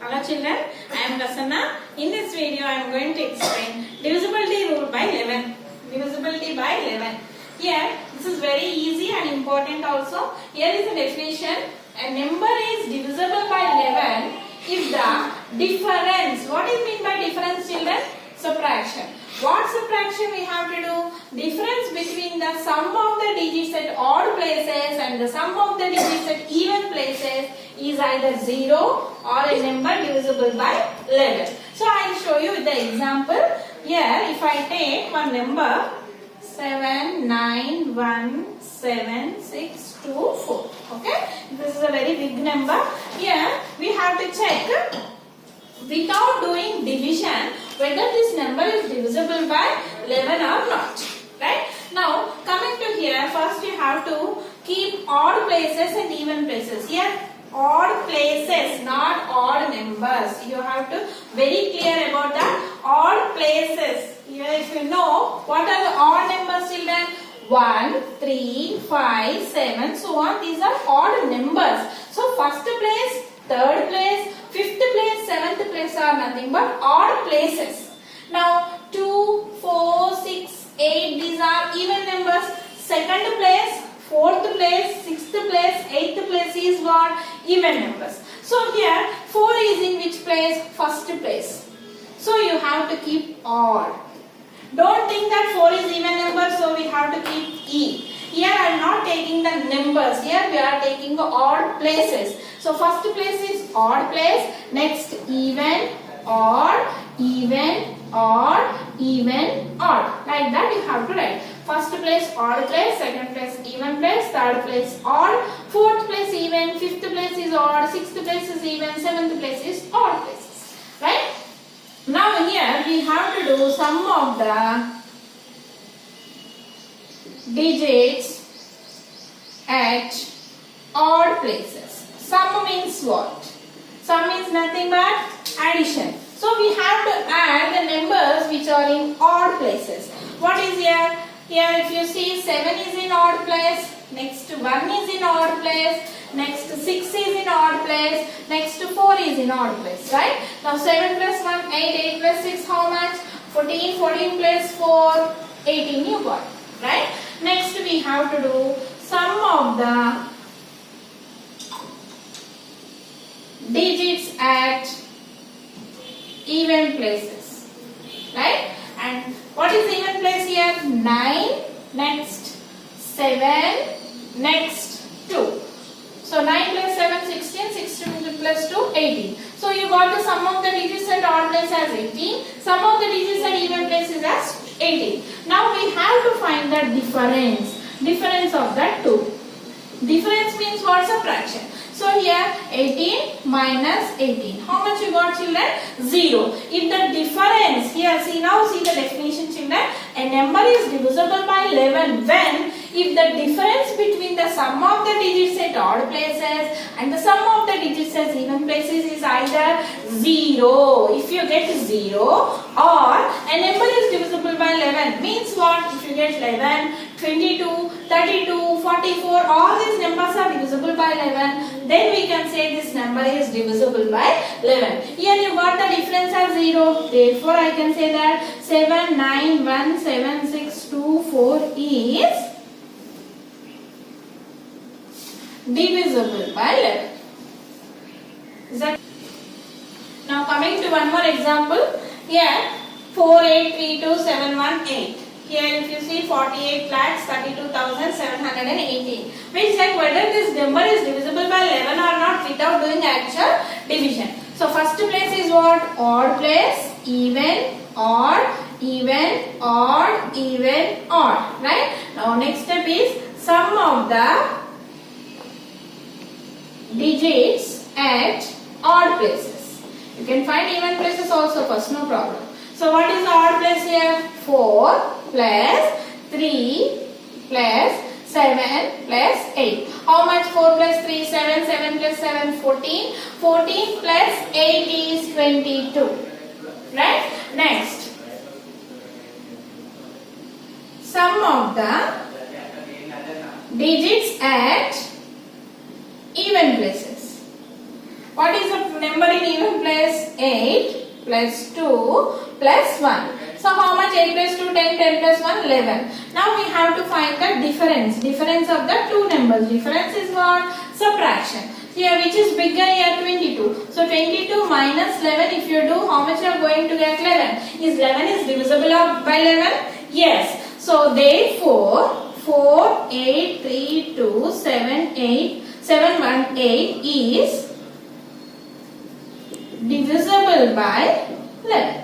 Hello children, I am Prasanna. In this video I am going to explain divisibility rule by 11. Divisibility by 11. Here this is very easy and important also. Here is the definition. A number is divisible by 11 if the difference. What is mean by difference children? Subtraction. What subtraction we have to do? Difference between the sum of the digits at odd places and the sum of the digits at even places is either 0 or a number divisible by 11. So I will show you with the example. Here if I take one number 7, 9, 1, 7, 6, 2, 4. Okay. This is a very big number. Here we have to check without doing division whether this number is divisible by 11 or not. Right? Now coming to here, first you have to keep odd places and even places. Here odd places, not odd numbers. You have to very clear about that. Odd places. Here if you know what are the odd numbers children? 1, 3, 5, 7, so on. These are odd numbers. So first place, third place, fifth place, seventh place are nothing but odd places. Now 2, 4, 6, 8, these are even numbers. Second place, fourth place, sixth place, eighth place is what? Even numbers. So here 4 is in which place? First place. So you have to keep odd. Don't think that 4 is even number, so we have to keep E. Here I am not taking the numbers. Here we are taking the odd places. So first place is odd place. Next even, odd, even, odd, even, odd. Like that you have to write. First place odd place, second place even place, third place odd, fourth place even, fifth place is odd, sixth place is even, seventh place is odd places. Right? Now here we have to do sum of the digits at odd places. Sum means what? Sum means nothing but addition. So we have to add the numbers which are in odd places. What is here? Here if you see 7 is in odd place, next 1 is in odd place, next 6 is in odd place, next 4 is in odd place, right? Now 7 plus 1, 8, 8 plus 6, how much? 14, 14 plus 4, 18 you got, right? Next we have to do sum of the digits at even places, right? And what is even place here? 9, next 7, next 2. So 9 plus 7, 16, 16 plus 2, 18. So you got the sum of the digits at odd place as 18, sum of the digits at even places as 18. Now we have to find the difference of that 2. Difference means what? Subtraction. So here 18 minus 18. How much you got children? 0. If the difference, here see now see the definition children. A number is divisible by 11 when if the difference between the sum of the digits at odd places and the sum of the digits at even places is either 0. If you get 0 or a number is divisible by 11 means what? If you get 11, 22, 32, 44, all these numbers are divisible by 11, then we can say this number is divisible by 11. Here you got the difference as 0. Therefore I can say that 7, 9, 1, 7, 6, 2, 4 is divisible by 11. Is that? Now coming to one more example. Here 4, 8, 3, 2, 7, 1, 8. Here if you see 48 lakhs 32,718. Which check whether this number is divisible by 11 or not without doing actual division. So first place is what? Odd place, even, odd, even, odd, even, odd. Right? Now next step is sum of the digits at odd places. You can find even places also first, no problem. So what is the odd place here? 4 plus 3 plus 7 plus 8. How much 4 plus 3? 7, 7 plus 7, 14. 14 plus 8 is 22. Right? Next. Sum of the digits at even places. What is the number in even place? 8 plus 2 plus 1. So how much? 8 plus 2, 10, 10 plus 1, 11. Now we have to find the difference. Difference of the two numbers. Difference is what? Subtraction. Here which is bigger here? 22. So 22 minus 11, if you do, how much you are going to get? 11. Is 11 is divisible by 11? Yes. So therefore 4, 8, 3, 2, 7, 8, 7, 1, 8 is divisible by 11.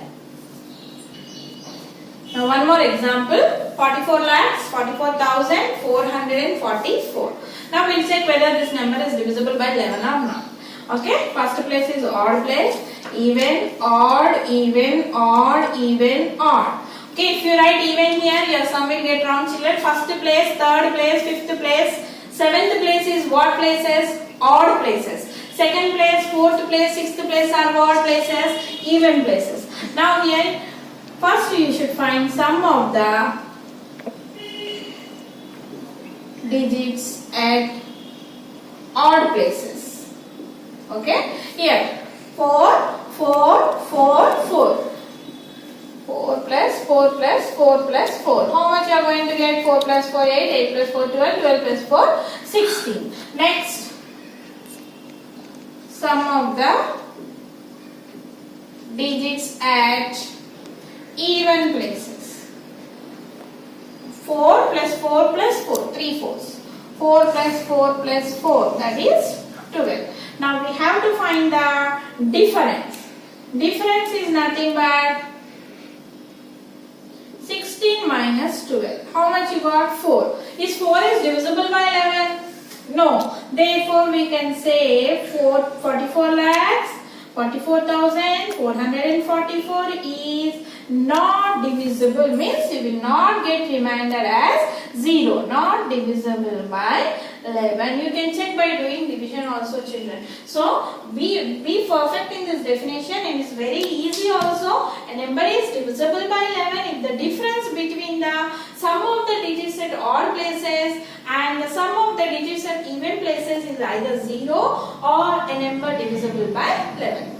Now one more example. 44 lakhs 44,444. Now we'll check whether this number is divisible by 11 or not. Okay. First place is odd place. Even, odd, even, odd, even, odd. Okay. If you write even here, your sum will get wrong, children. First place, third place, fifth place, seventh place is what places? Odd places. Second place, fourth place, sixth place are what places? Even places. Now here, first you should find sum of the digits at odd places. Okay? Here, 4, 4, 4, 4. 4 plus 4 plus 4 plus 4. How much you are going to get? 4 plus 4, 8, 8 plus 4, 12, 12 plus 4, 16. Next, sum of the digits at even places. 4 plus 4 plus 4, 3 fours. 4 plus 4 plus 4, that is 12. Now we have to find the difference. Difference is nothing but 16 minus 12. How much you got? 4. Is 4 is divisible by 11? No. Therefore we can say 44 lakhs 44,444 is not divisible, means you will not get remainder as 0, not divisible by 11. You can check by doing division also, children. So be perfect in this definition, and it's very easy also. A number is divisible by 11 if the difference between the sum of the digits at odd places and the sum of the digits at even places is either 0 or a number divisible by 11.